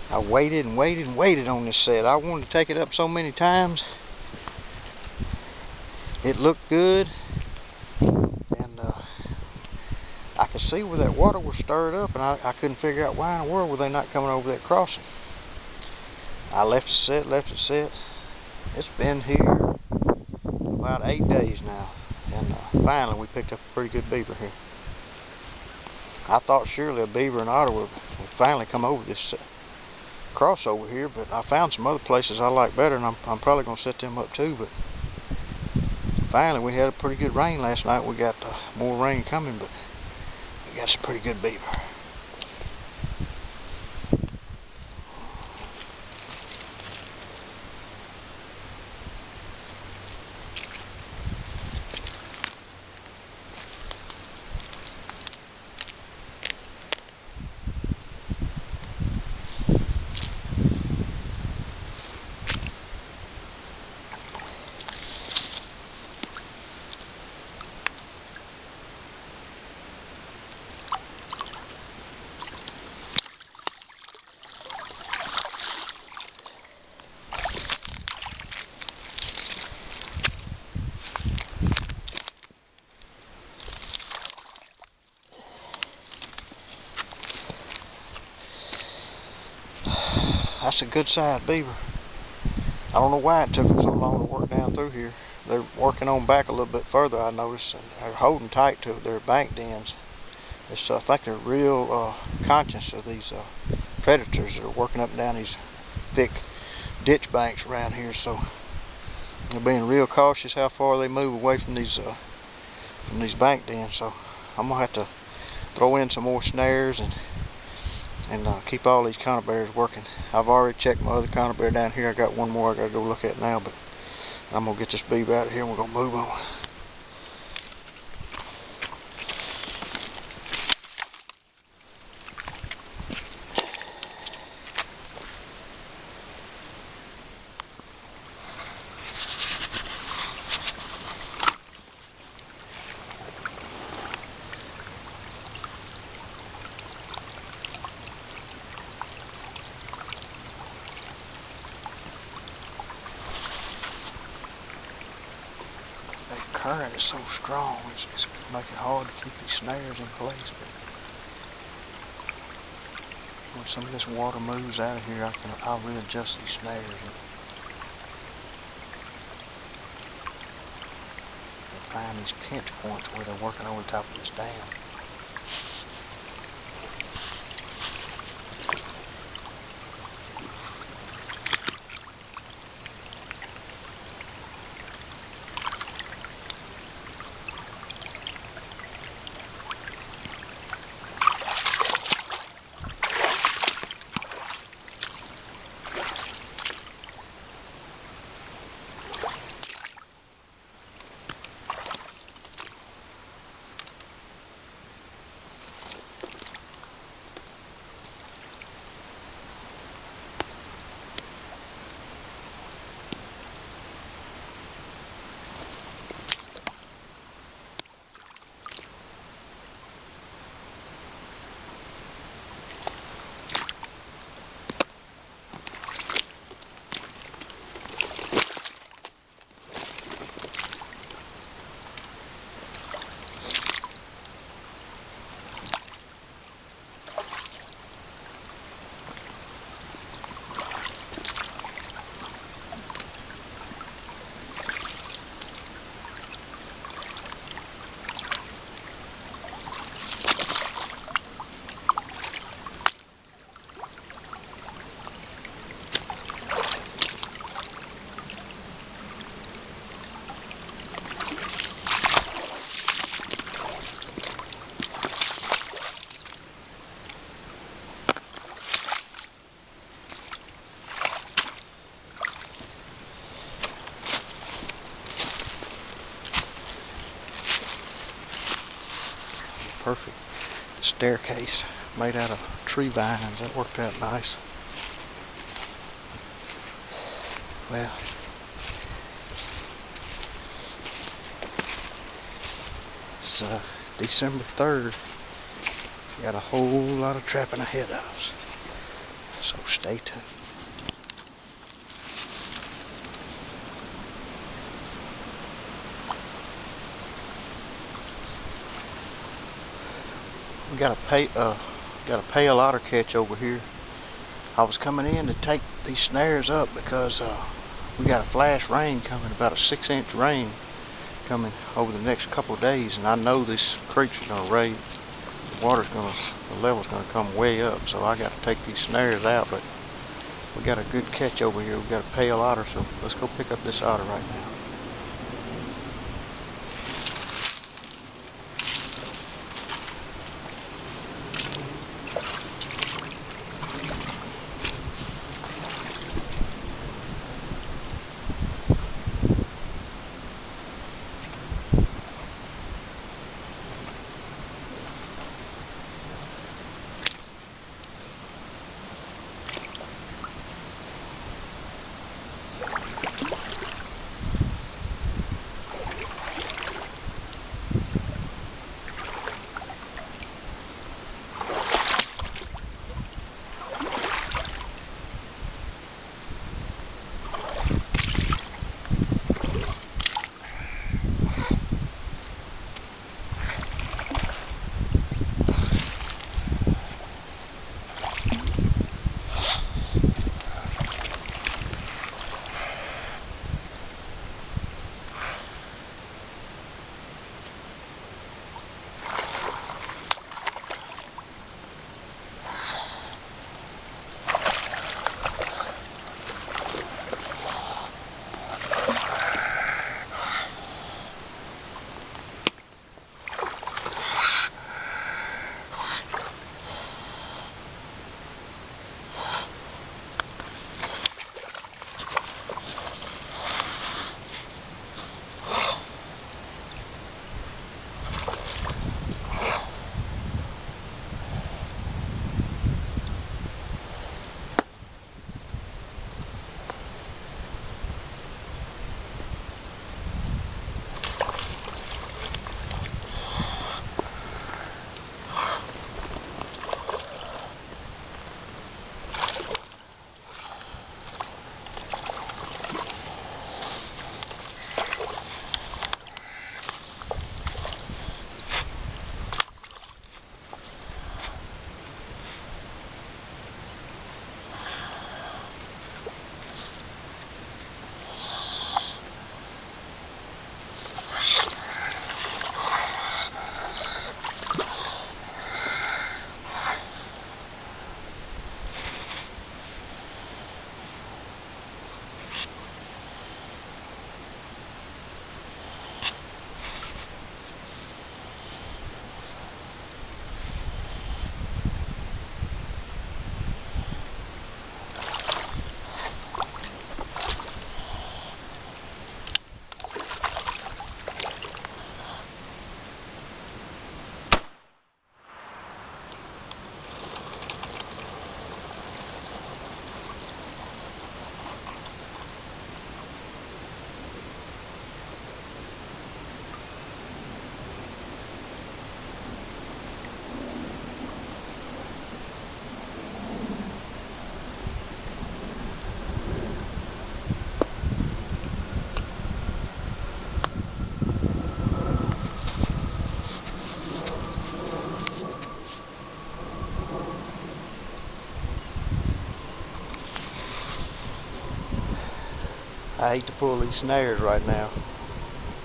I waited and waited and waited on this set. I wanted to take it up so many times. It looked good, and I could see where that water was stirred up, and I couldn't figure out why in the world were they not coming over that crossing. I left it set. It's been here about 8 days now, and finally we picked up a pretty good beaver here. I thought surely a beaver and otter would finally come over this crossover here, but I found some other places I like better, and I'm probably going to set them up too. But finally we had a pretty good rain last night. We got more rain coming, but we got some pretty good beaver. That's a good sized beaver. I don't know why it took them so long to work down through here. They're working on back a little bit further, I noticed, and they're holding tight to their bank dens. I think they're real conscious of these predators that are working up and down these thick ditch banks around here. So they're being real cautious how far they move away from these bank dens. So I'm gonna have to throw in some more snares and keep all these conibears working. I've already checked my other conibear down here. I got one more I gotta go look at now, but I'm gonna get this beaver out of here and we're gonna move on. That current is so strong, it's going to make it hard to keep these snares in place. But when some of this water moves out of here, I'll readjust these snares and find these pinch points where they're working over the top of this dam. Perfect staircase made out of tree vines. That worked out nice. Well, it's December 3rd. Got a whole lot of trapping ahead of us. So stay tuned. We got a pale otter catch over here. I was coming in to take these snares up because we got a flash rain coming, about a 6-inch rain coming over the next couple of days, and I know this creek's gonna raise. The level's gonna come way up, so I got to take these snares out. But we got a good catch over here. We got a pale otter, so let's go pick up this otter right now. I hate to pull these snares right now,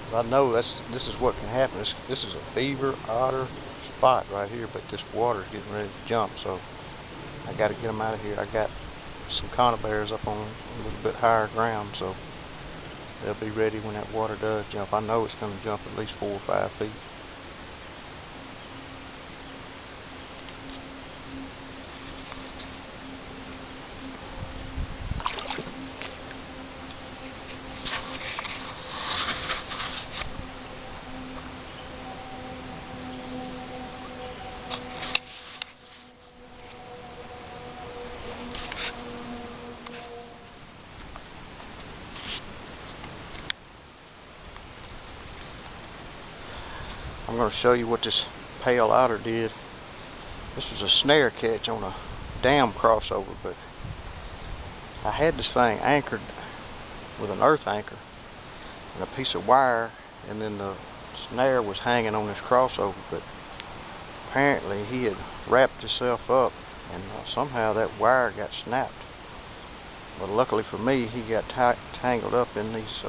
because I know this is what can happen. This is a beaver, otter spot right here, but this water's getting ready to jump, so I got to get them out of here. I got some conibears up on a little bit higher ground, so they'll be ready when that water does jump. I know it's going to jump at least 4 or 5 feet. I'm going to show you what this pale otter did. This was a snare catch on a dam crossover, but I had this thing anchored with an earth anchor and a piece of wire, and then the snare was hanging on this crossover, but apparently he had wrapped himself up, and somehow that wire got snapped. But luckily for me, he got tangled up in these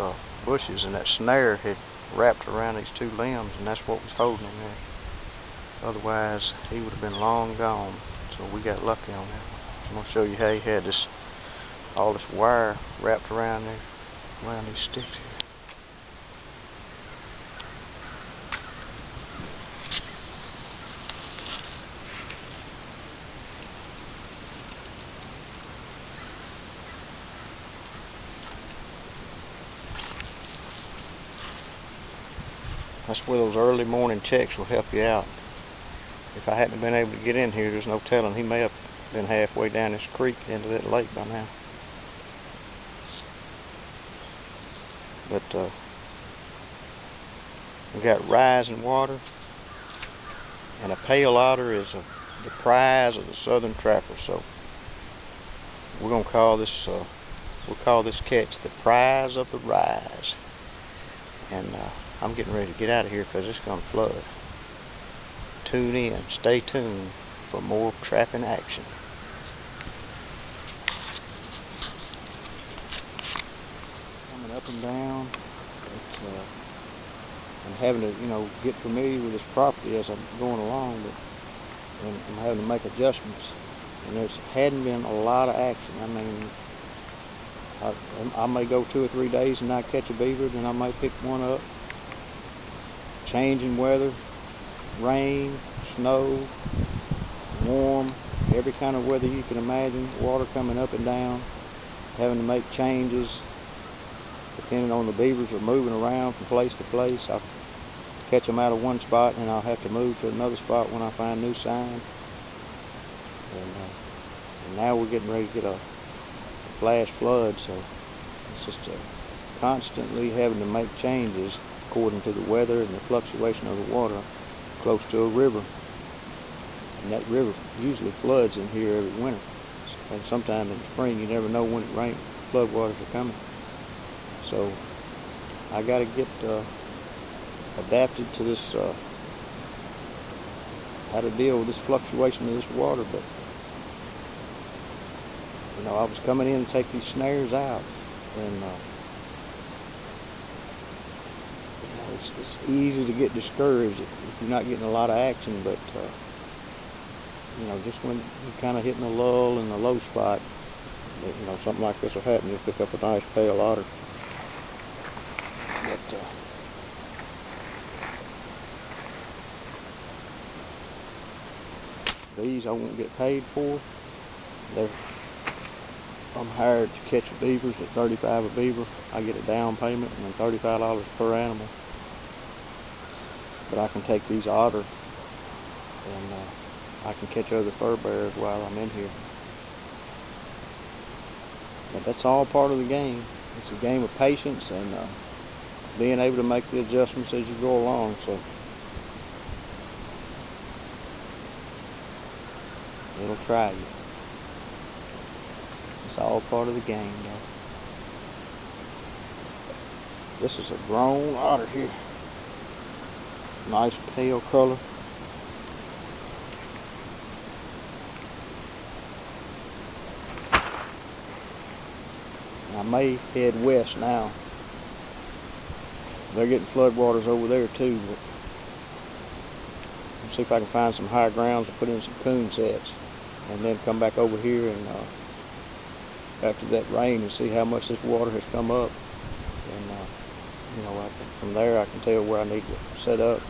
bushes, and that snare had wrapped around these two limbs, and that's what was holding him there. Otherwise, he would have been long gone. So we got lucky on that one. I'm going to show you how he had all this wire wrapped around these sticks here. That's where those early morning checks will help you out. If I hadn't been able to get in here, there's no telling. He may have been halfway down this creek into that lake by now. But we got rising water, and a pale otter is the prize of the southern trapper. So we're gonna call this we'll call this catch the prize of the rise. And I'm getting ready to get out of here because it's going to flood. Tune in, stay tuned for more trapping action. Coming up and down, I'm having to, get familiar with this property as I'm going along, and I'm having to make adjustments. And there hadn't been a lot of action. I mean, I may go 2 or 3 days and not catch a beaver, then I might pick one up. Changing weather, rain, snow, warm, every kind of weather you can imagine, water coming up and down, having to make changes depending on the beavers are moving around from place to place. I'll catch them out of one spot and I'll have to move to another spot when I find new sign. And now we're getting ready to get a flash flood, so it's just constantly having to make changes according to the weather and the fluctuation of the water close to a river. And that river usually floods in here every winter. And sometime in the spring, you never know when it rains, flood waters are coming. So I got to get adapted to this, how to deal with this fluctuation of this water. But I was coming in to take these snares out, and it's easy to get discouraged if you're not getting a lot of action. But just when you're kind of hitting a lull in the low spot, something like this will happen. You'll pick up a nice pale otter. But these I won't get paid for. I'm hired to catch beavers at $35 a beaver. I get a down payment and then $35 per animal. But I can take these otter and I can catch other fur bearers while I'm in here. But that's all part of the game. It's a game of patience and being able to make the adjustments as you go along. So it'll try you. It's all part of the game, though. This is a grown otter here. Nice pale color. And I may head west now. They're getting floodwaters over there too, but I'll see if I can find some high grounds to put in some coon sets, and then come back over here and after that rain and see how much this water has come up, and from there I can tell where I need to set up.